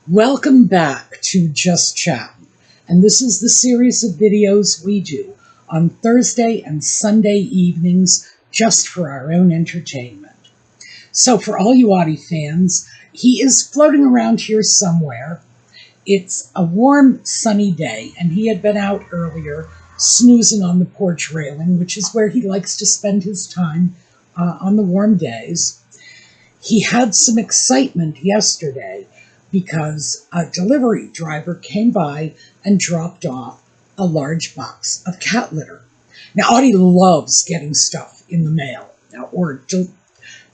Welcome back to Just Chattin, and this is the series of videos we do on Thursday and Sunday evenings just for our own entertainment. So for all you Audie fans, he is floating around here somewhere. It's a warm, sunny day, and he had been out earlier snoozing on the porch railing, which is where he likes to spend his time on the warm days. He had some excitement yesterday because a delivery driver came by and dropped off a large box of cat litter. Now, Audie loves getting stuff in the mail,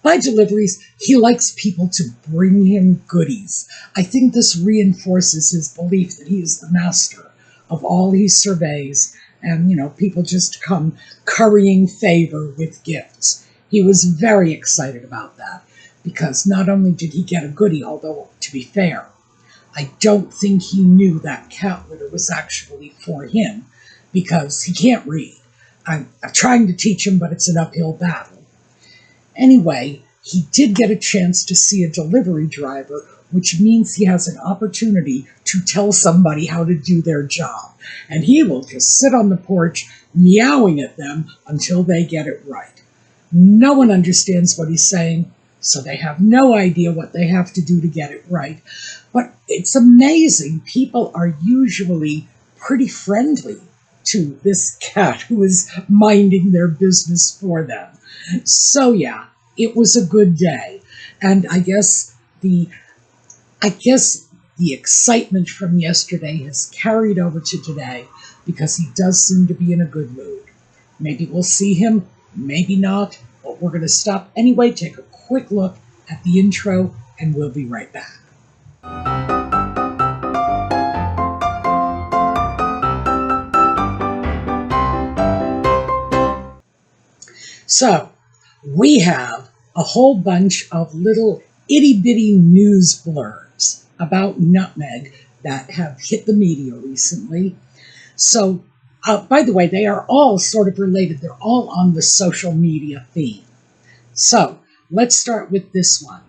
by deliveries. He likes people to bring him goodies. I think this reinforces his belief that he is the master of all he surveys, and, people just come currying favor with gifts. He was very excited about that, because not only did he get a goodie, although, to be fair, I don't think he knew that cat litter was actually for him, because he can't read. I'm trying to teach him, but it's an uphill battle. Anyway, he did get a chance to see a delivery driver, which means he has an opportunity to tell somebody how to do their job. And he will just sit on the porch meowing at them until they get it right. No one understands what he's saying, so they have no idea what they have to do to get it right. But it's amazing. People are usually pretty friendly to this cat who is minding their business for them. So yeah, it was a good day. And I guess the excitement from yesterday has carried over to today, because he does seem to be in a good mood. Maybe we'll see him, maybe not. But we're going to stop anyway, take a quick look at the intro, and we'll be right back. So, we have a whole bunch of little itty-bitty news blurbs about Nutmeg that have hit the media recently. So, by the way, they are all sort of related. They're all on the social media theme. So, let's start with this one.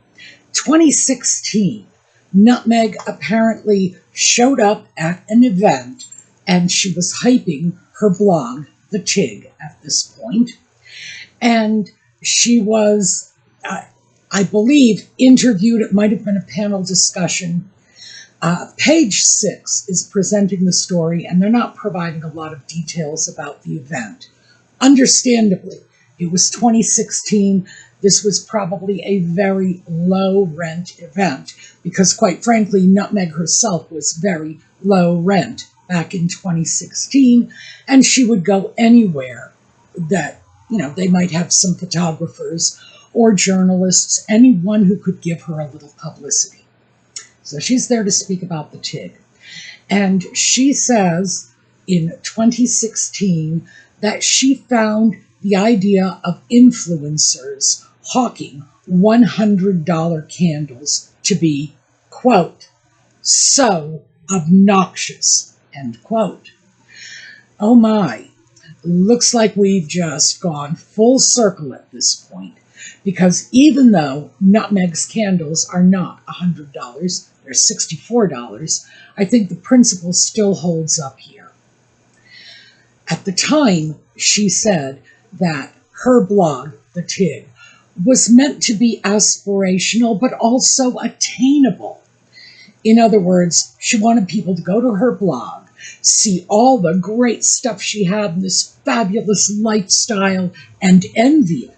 2016, Nutmeg apparently showed up at an event, and she was hyping her blog, The Tig, at this point. And she was, I believe, interviewed. It might have been a panel discussion. Page 6 is presenting the story, and they're not providing a lot of details about the event. Understandably, it was 2016. This was probably a very low-rent event, because, quite frankly, Nutmeg herself was very low rent back in 2016, and she would go anywhere that, they might have some photographers or journalists, anyone who could give her a little publicity. So she's there to speak about the Tig. And she says in 2016 that she found the idea of influencers hawking $100 candles to be, quote, so obnoxious, end quote. Oh my, looks like we've just gone full circle at this point, because even though Nutmeg's candles are not $100, they're $64, I think the principle still holds up here. At the time, she said that her blog, The Tig, was meant to be aspirational, but also attainable. In other words, she wanted people to go to her blog, see all the great stuff she had in this fabulous lifestyle, and envy it.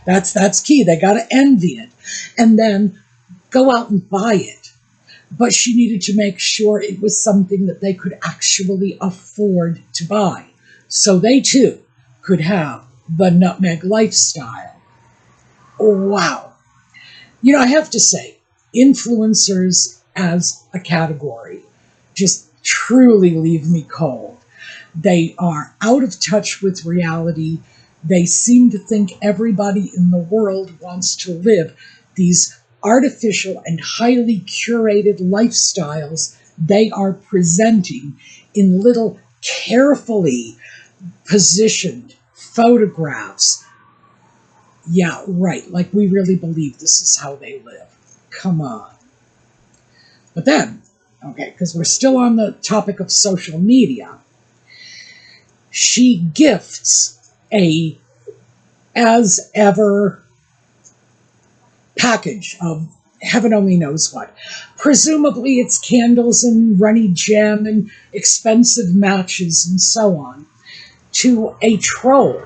That's key. They got to envy it, and then go out and buy it. But she needed to make sure it was something that they could actually afford to buy, so they too could have the Nutmeg lifestyle. Wow. I have to say, influencers as a category just truly leave me cold. They are out of touch with reality. They seem to think everybody in the world wants to live these artificial and highly curated lifestyles they are presenting in little carefully positioned photographs. Yeah, right, like we really believe this is how they live. Come on. But then, okay, because we're still on the topic of social media, she gifts a as ever package of heaven only knows what. Presumably it's candles and runny jam and expensive matches and so on to a troll,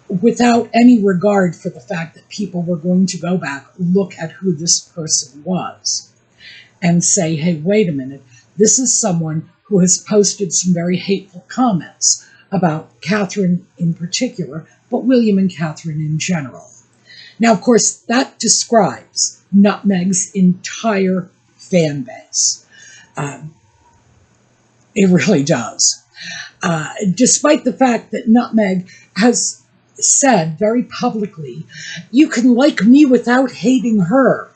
without any regard for the fact that people were going to go back, look at who this person was, and say, hey, wait a minute, this is someone who has posted some very hateful comments about Catherine in particular, but William and Catherine in general. Now, of course, that describes Nutmeg's entire fan base. It really does. Despite the fact that Nutmeg has said very publicly, you can like me without hating her,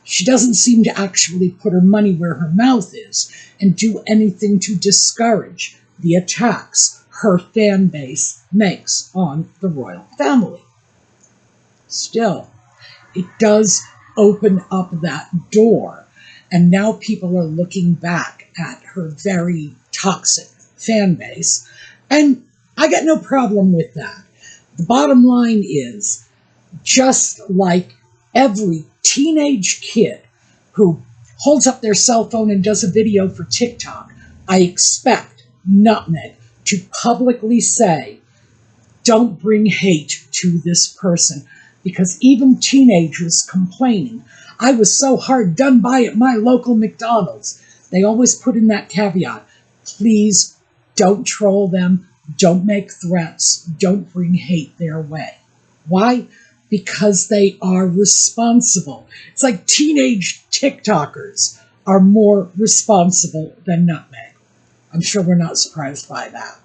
she doesn't seem to actually put her money where her mouth is and do anything to discourage the attacks her fan base makes on the royal family. Still, it does open up that door, and now people are looking back at her very toxic fan base, and I got no problem with that. The bottom line is, just like every teenage kid who holds up their cell phone and does a video for TikTok, I expect Nutmeg to publicly say, don't bring hate to this person, because even teenagers complaining, I was so hard done by at my local McDonald's, they always put in that caveat, please don't troll them, don't make threats, don't bring hate their way. Why? Because they are responsible. It's like teenage TikTokers are more responsible than Nutmeg. I'm sure we're not surprised by that.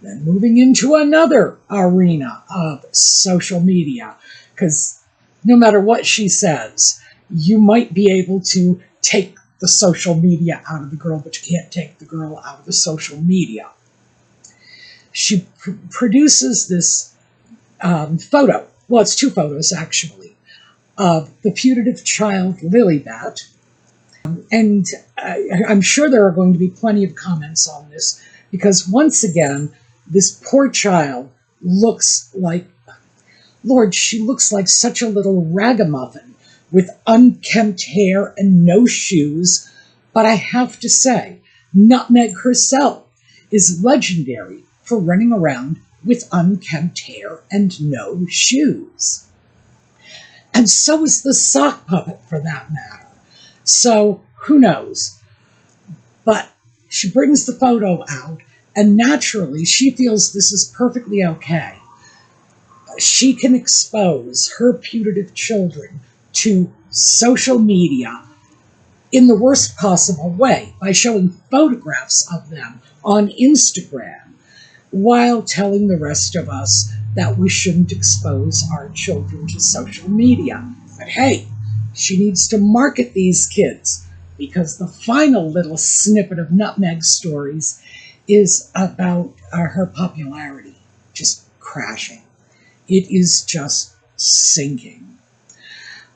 Then moving into another arena of social media, because no matter what she says, you might be able to take the social media out of the girl, but you can't take the girl out of the social media. She produces this photo, well, it's two photos actually, of the putative child Lilibet, and I'm sure there are going to be plenty of comments on this, because once again, this poor child looks like, Lord, she looks like such a little ragamuffin with unkempt hair and no shoes, but I have to say, Nutmeg herself is legendary for running around with unkempt hair and no shoes. And so is the sock puppet, for that matter. So, who knows? But she brings the photo out, and naturally, she feels this is perfectly okay. She can expose her putative children to social media in the worst possible way by showing photographs of them on Instagram, while telling the rest of us that we shouldn't expose our children to social media. But hey, she needs to market these kids, because the final little snippet of Nutmeg stories is about her popularity just crashing. It is just sinking.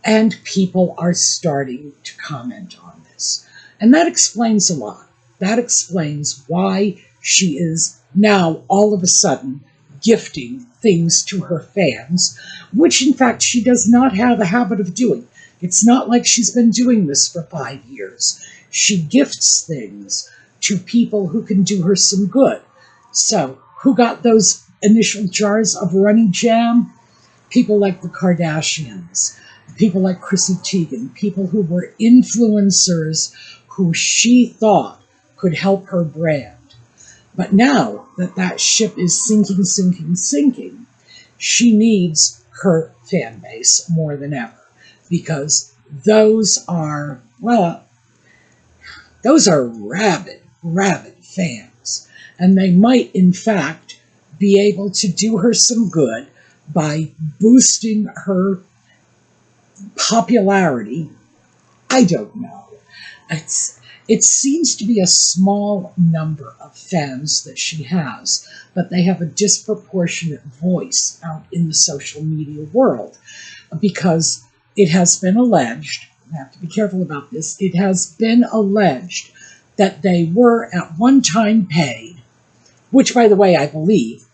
And people are starting to comment on this. And that explains a lot. That explains why she is now all of a sudden gifting things to her fans, which in fact she does not have a habit of doing. It's not like she's been doing this for 5 years. She gifts things to people who can do her some good. So, who got those initial jars of runny jam? People like the Kardashians, people like Chrissy Teigen, people who were influencers who she thought could help her brand. But now that that ship is sinking, she needs her fan base more than ever, because those are rabid fans, and they might in fact be able to do her some good by boosting her popularity. I don't know. It seems to be a small number of fans that she has, but they have a disproportionate voice out in the social media world, because it has been alleged I have to be careful about this, it has been alleged that they were at one time paid, which, by the way, I believe,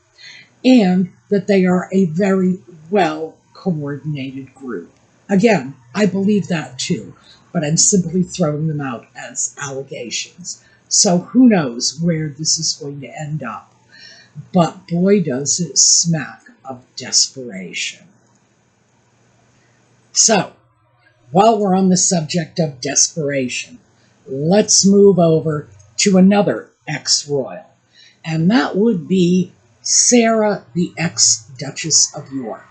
and that they are a very well-coordinated group. Again, I believe that too, but I'm simply throwing them out as allegations. So who knows where this is going to end up. But boy, does it smack of desperation. So, while we're on the subject of desperation, let's move over to another ex-royal, and that would be Sarah, the ex-Duchess of York.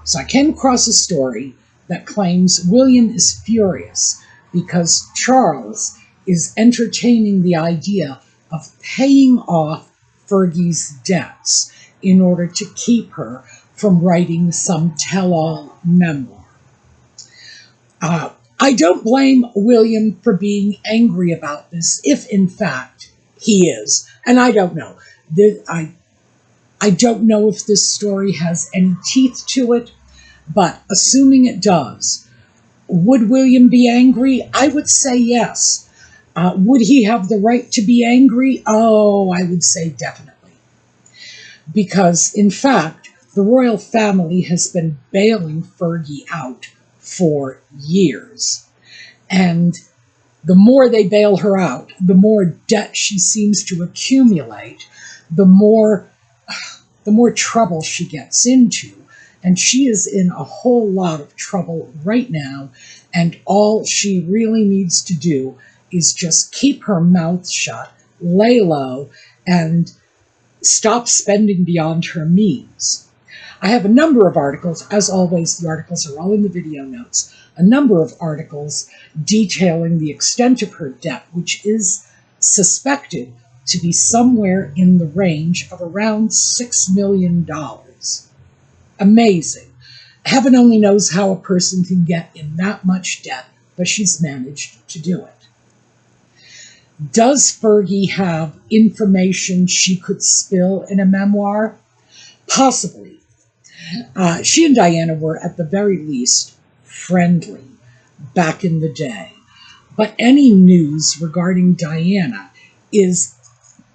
So I came across a story that claims William is furious because Charles is entertaining the idea of paying off Fergie's debts in order to keep her from writing some tell-all memoir. I don't blame William for being angry about this, if in fact he is. And I don't know. I don't know if this story has any teeth to it, but assuming it does, would William be angry? I would say yes. Would he have the right to be angry? Oh, I would say definitely. Because, in fact, the royal family has been bailing Fergie out for years. And the more they bail her out, the more debt she seems to accumulate, the more trouble she gets into. And she is in a whole lot of trouble right now, and all she really needs to do is just keep her mouth shut, lay low, and stop spending beyond her means. I have a number of articles, as always, the articles are all in the video notes, a number of articles detailing the extent of her debt, which is suspected to be somewhere in the range of around $6 million. Amazing. Heaven only knows how a person can get in that much debt, but she's managed to do it. Does Fergie have information she could spill in a memoir? Possibly. She and Diana were, at the very least, friendly back in the day. But any news regarding Diana is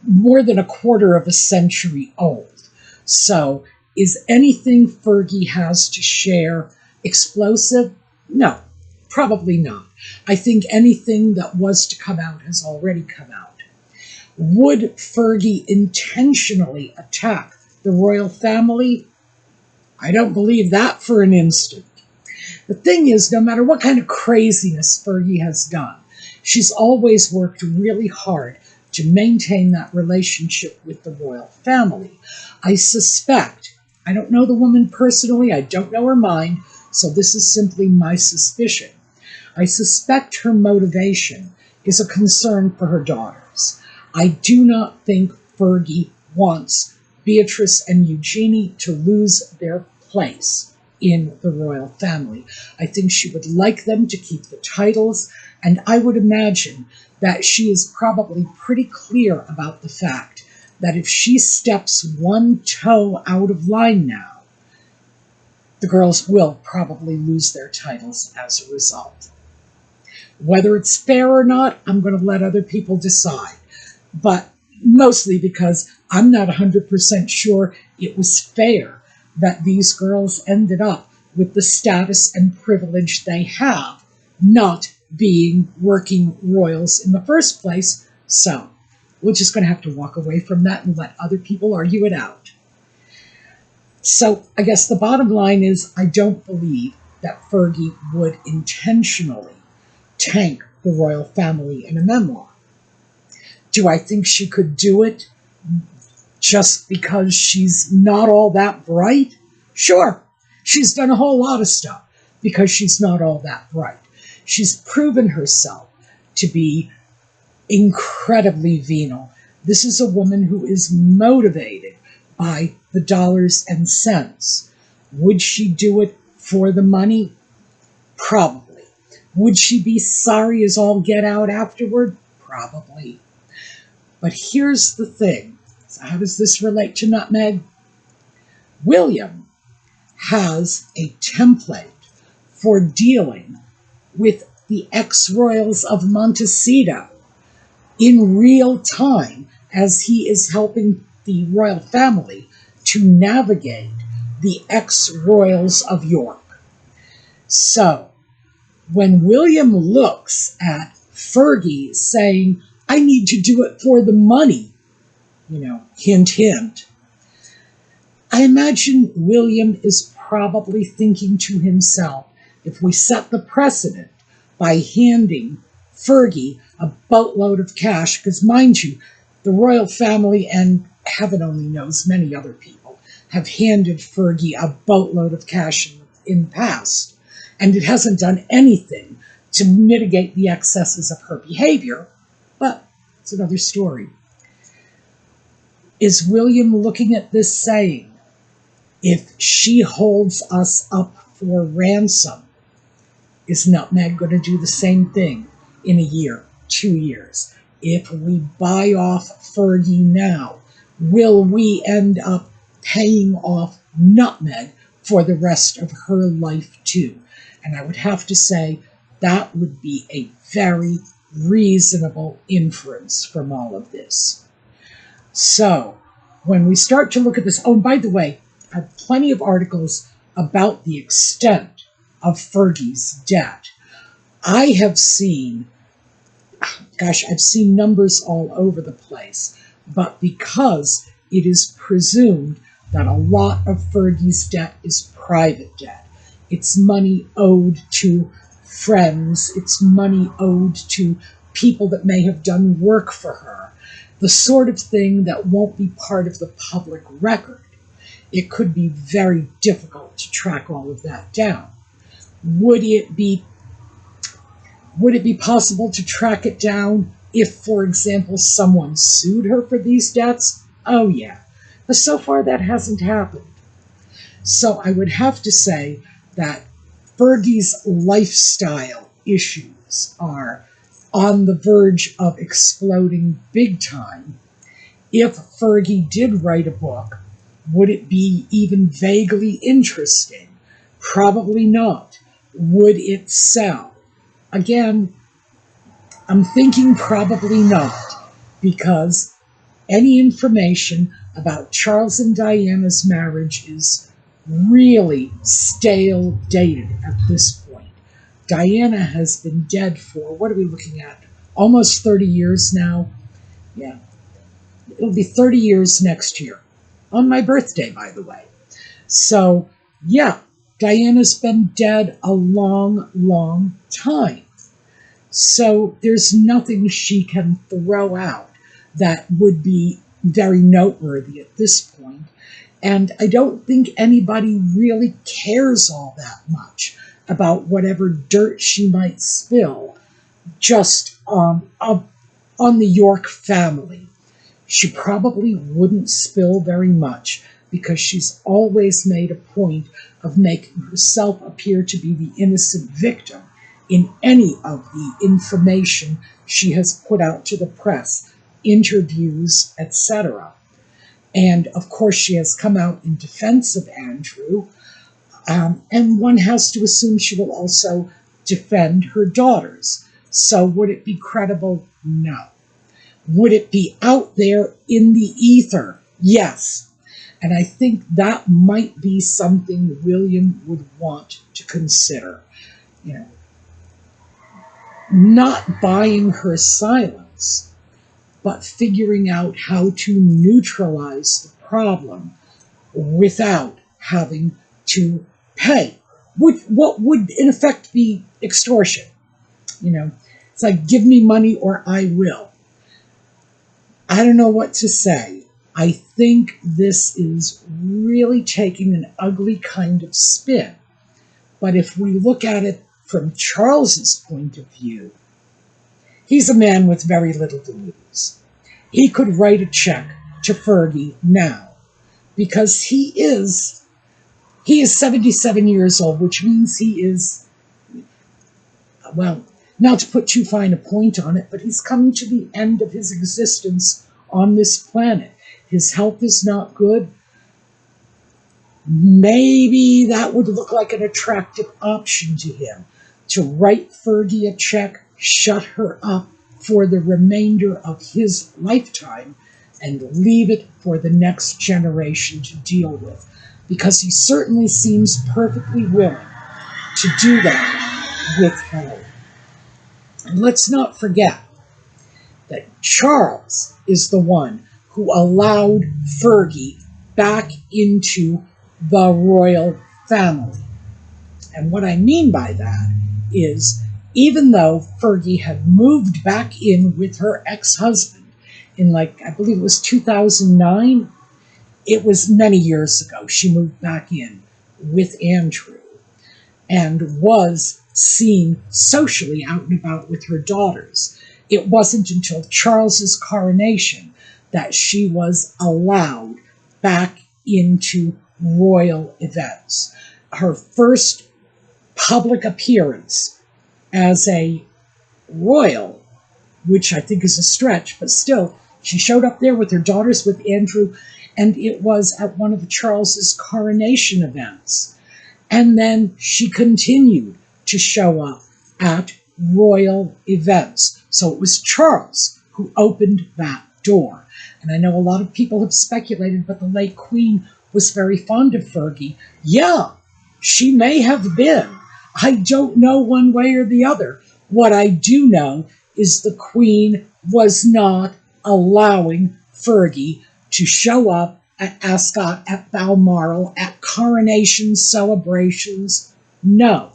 more than a quarter of a century old. So, is anything Fergie has to share explosive? No, probably not. I think anything that was to come out has already come out. Would Fergie intentionally attack the royal family? I don't believe that for an instant. The thing is, no matter what kind of craziness Fergie has done, she's always worked really hard to maintain that relationship with the royal family. I suspect, I don't know the woman personally, I don't know her mind, so this is simply my suspicion. I suspect her motivation is a concern for her daughters. I do not think Fergie wants Beatrice and Eugenie to lose their place in the royal family. I think she would like them to keep the titles, and I would imagine that she is probably pretty clear about the fact that if she steps one toe out of line now, the girls will probably lose their titles as a result. Whether it's fair or not, I'm going to let other people decide. But mostly because I'm not 100% sure it was fair that these girls ended up with the status and privilege they have, not being working royals in the first place. So we're just going to have to walk away from that and let other people argue it out. So I guess the bottom line is I don't believe that Fergie would intentionally tank the royal family in a memoir. Do I think she could do it just because she's not all that bright? Sure. She's done a whole lot of stuff because she's not all that bright. She's proven herself to be incredibly venal. This is a woman who is motivated by the dollars and cents. Would she do it for the money? Probably. Would she be sorry as all get out afterward? Probably. But here's the thing. So how does this relate to Nutmeg? William has a template for dealing with the ex-royals of Montecito in real time as he is helping the royal family to navigate the ex-royals of York. So, when William looks at Fergie saying, I need to do it for the money, hint, hint, I imagine William is probably thinking to himself, if we set the precedent by handing Fergie a boatload of cash, because mind you, the royal family and heaven only knows many other people have handed Fergie a boatload of cash in the past, and it hasn't done anything to mitigate the excesses of her behavior, but it's another story. Is William looking at this saying, if she holds us up for ransom, is Nutmeg going to do the same thing in a year, 2 years? If we buy off Fergie now, will we end up paying off Nutmeg for the rest of her life too? And I would have to say that would be a very reasonable inference from all of this. So when we start to look at this, oh, and by the way, I have plenty of articles about the extent of Fergie's debt. I have seen, I've seen numbers all over the place, but because it is presumed that a lot of Fergie's debt is private debt, it's money owed to friends, it's money owed to people that may have done work for her, the sort of thing that won't be part of the public record. It could be very difficult to track all of that down. Would it be possible to track it down if, for example, someone sued her for these debts? Oh, yeah. But so far, that hasn't happened. So I would have to say that Fergie's lifestyle issues are on the verge of exploding big time. If Fergie did write a book, would it be even vaguely interesting? Probably not. Would it sell? Again, I'm thinking probably not, because any information about Charles and Diana's marriage is really stale dated at this point. Diana has been dead for, what are we looking at? Almost 30 years now. Yeah, it'll be 30 years next year. On my birthday, by the way. So, yeah, Diana's been dead a long, long time. So there's nothing she can throw out that would be very noteworthy at this point. And I don't think anybody really cares all that much about whatever dirt she might spill just on the York family. She probably wouldn't spill very much because she's always made a point of making herself appear to be the innocent victim in any of the information she has put out to the press, interviews, etc. And of course, she has come out in defense of Andrew, and one has to assume she will also defend her daughters. So would it be credible? No. Would it be out there in the ether? Yes. And I think that might be something William would want to consider. Not buying her silence, but figuring out how to neutralize the problem without having to pay. What would in effect be extortion? It's like, give me money or I will. I don't know what to say. I think this is really taking an ugly kind of spin. But if we look at it from Charles's point of view, he's a man with very little to lose. He could write a check to Fergie now because he is 77 years old, which means he is, well, not to put too fine a point on it, but he's coming to the end of his existence on this planet. His health is not good. Maybe that would look like an attractive option to him. to write Fergie a check, shut her up for the remainder of his lifetime, and leave it for the next generation to deal with, because he certainly seems perfectly willing to do that with her. And let's not forget that Charles is the one who allowed Fergie back into the royal family. And what I mean by that is, even though Fergie had moved back in with her ex-husband in, I believe it was 2009, it was many years ago, she moved back in with Andrew and was seen socially out and about with her daughters. It wasn't until Charles's coronation that she was allowed back into royal events. Her first public appearance as a royal, which I think is a stretch, but still, she showed up there with her daughters, with Andrew, and it was at one of Charles's coronation events. And then she continued to show up at royal events. So it was Charles who opened that door. And I know a lot of people have speculated, but the late Queen was very fond of Fergie. Yeah, she may have been. I don't know one way or the other. What I do know is the Queen was not allowing Fergie to show up at Ascot, at Balmoral, at coronation celebrations. No,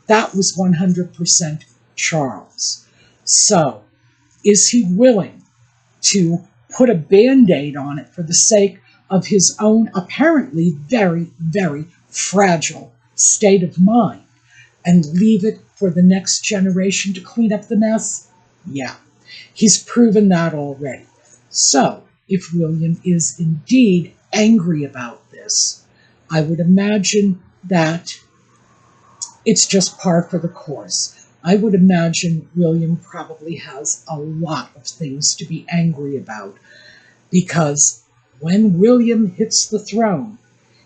that was 100% Charles. So, is he willing to put a Band-Aid on it for the sake of his own apparently very, very fragile state of mind and leave it for the next generation to clean up the mess? Yeah, he's proven that already. So, if William is indeed angry about this, I would imagine that it's just par for the course. I would imagine William probably has a lot of things to be angry about, because when William hits the throne,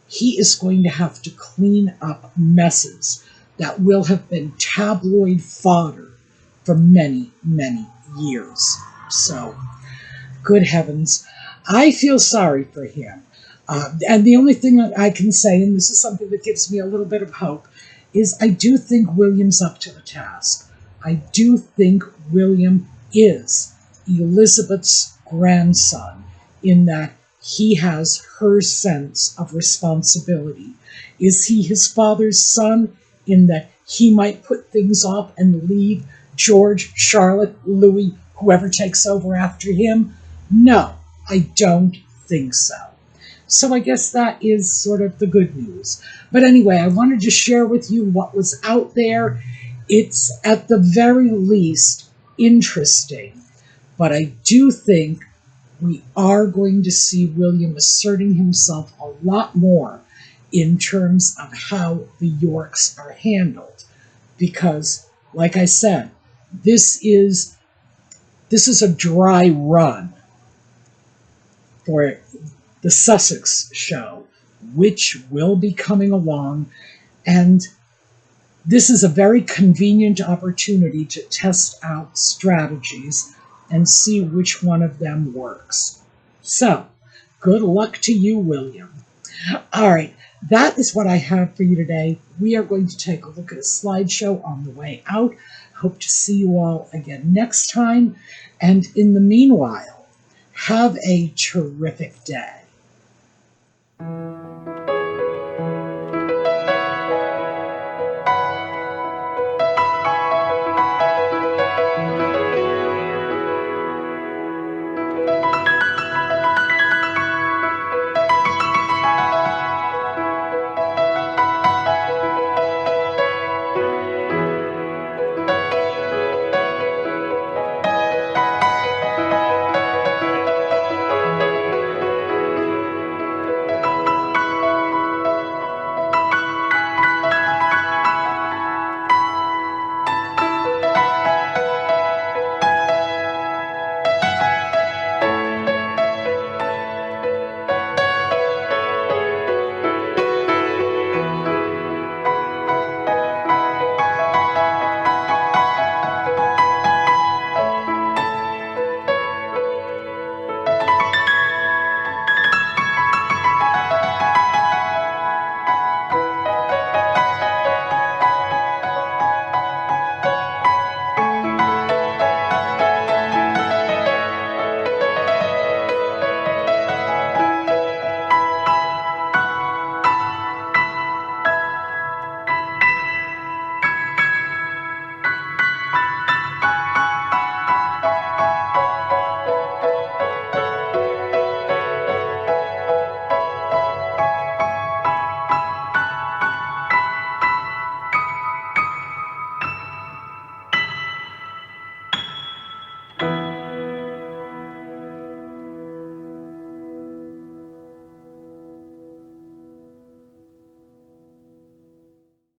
he is going to have to clean up messes that will have been tabloid fodder for many, many years. So, good heavens, I feel sorry for him. And the only thing that I can say, and this is something that gives me a little bit of hope, is I do think William's up to the task. I do think William is Elizabeth's grandson, in that he has her sense of responsibility. Is he his father's son, in that he might put things off and leave George, Charlotte, Louis, whoever takes over after him? No, I don't think so. So I guess that is sort of the good news. But anyway, I wanted to share with you what was out there. It's at the very least interesting, but I do think we are going to see William asserting himself a lot more in terms of how the Yorks are handled. Because, like I said, this is a dry run for the Sussex show, which will be coming along, and this is a very convenient opportunity to test out strategies and see which one of them works. So, good luck to you, William. All right, that is what I have for you today. We are going to take a look at a slideshow on the way out. Hope to see you all again next time, and in the meanwhile, have a terrific day.